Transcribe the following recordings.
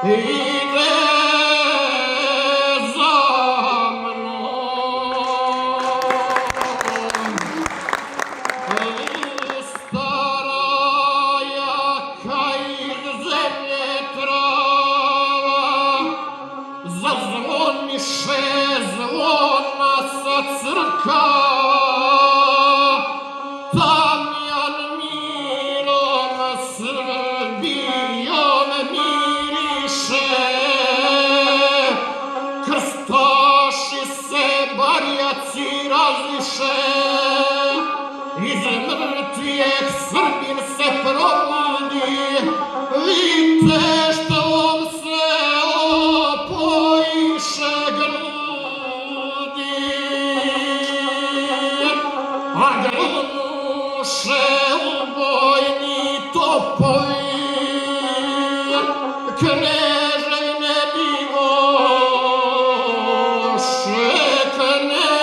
ide za mnom. Stara jaka iz zemlje trava, zazvoniše zvona sa crkava, tamjan mirom Srbijom miriše, krstaši se barjaci razliše, iz mrtvijeg Srbin se probudi, viteštom se opojiše grudi, a grnuše ubojni topovi, kneževne bivoše, knezovi.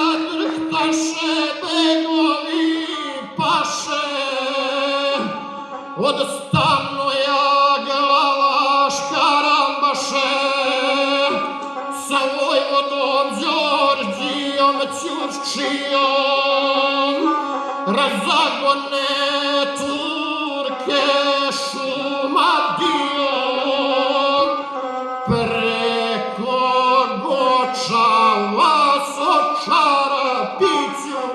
Zadrhtaše begovi paše, od stanoja glava škarambaše, sa vojvodom Đorđijom Ćurčijom razagone Turke Šumadijom, preko Gočava Sočara Piću,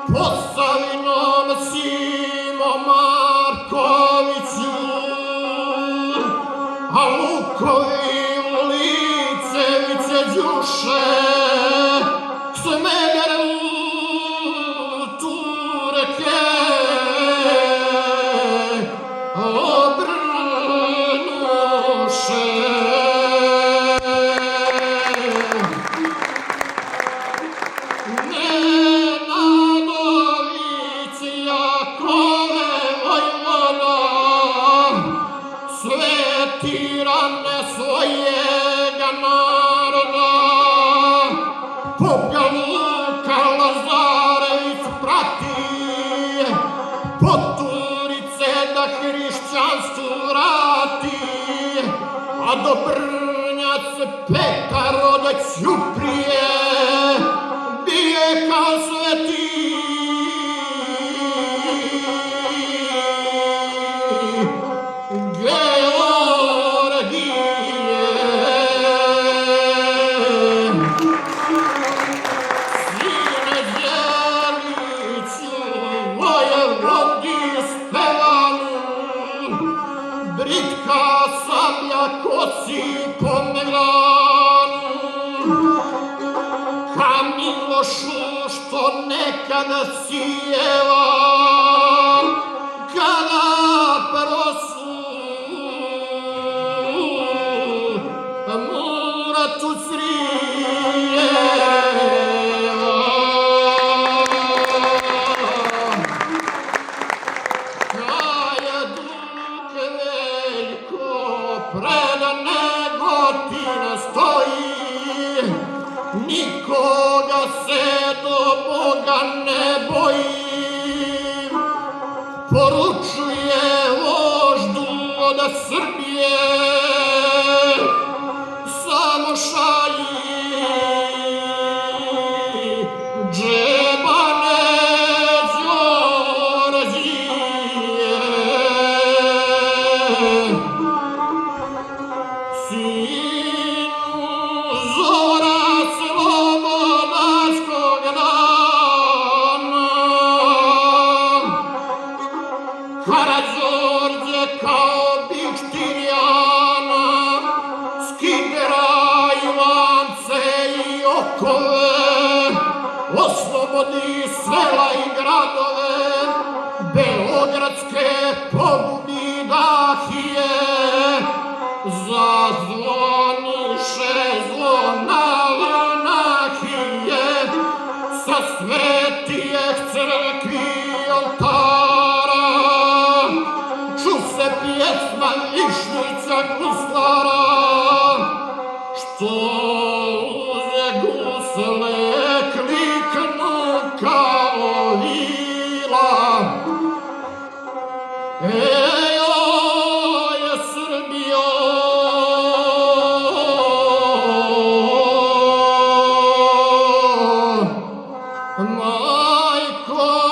Posavinom Simo Markoviću, a Lukovi Licevice Đuše, Smederevu Turke obrnuše. Nenadović Jakove vojvoda, sve tirane svojega naroda, Popa Luka Lazarević prati, poturice da hrišćanstvu vrati, a Dobrnjac Petar od Ćuprije bije kao sveti. Sine Đeliću, vojevodi spevanu, britka sablja kosi po Meglanu, ka Milošu što nekada sijeva, kada prosu Muratu Crijeva. Hajduk veliko pred Negotina stoji, nikoga se do Boga ne boji, poručuje voždu od Srbije, samo šalji džebane Đorđije. Sinu zora slobodarskog dana, Karađorđe kao Biktirjana, skidera Ivance i okove, oslobodi sela i gradove, beogradske pogubi Dahije, zazvoniše zvona Vanahije, sa svetijeg crkvi oltara, ču se pjesma Višnjica Guslara, što uze gusle kliknu ovila. Oj, Srbijo, majko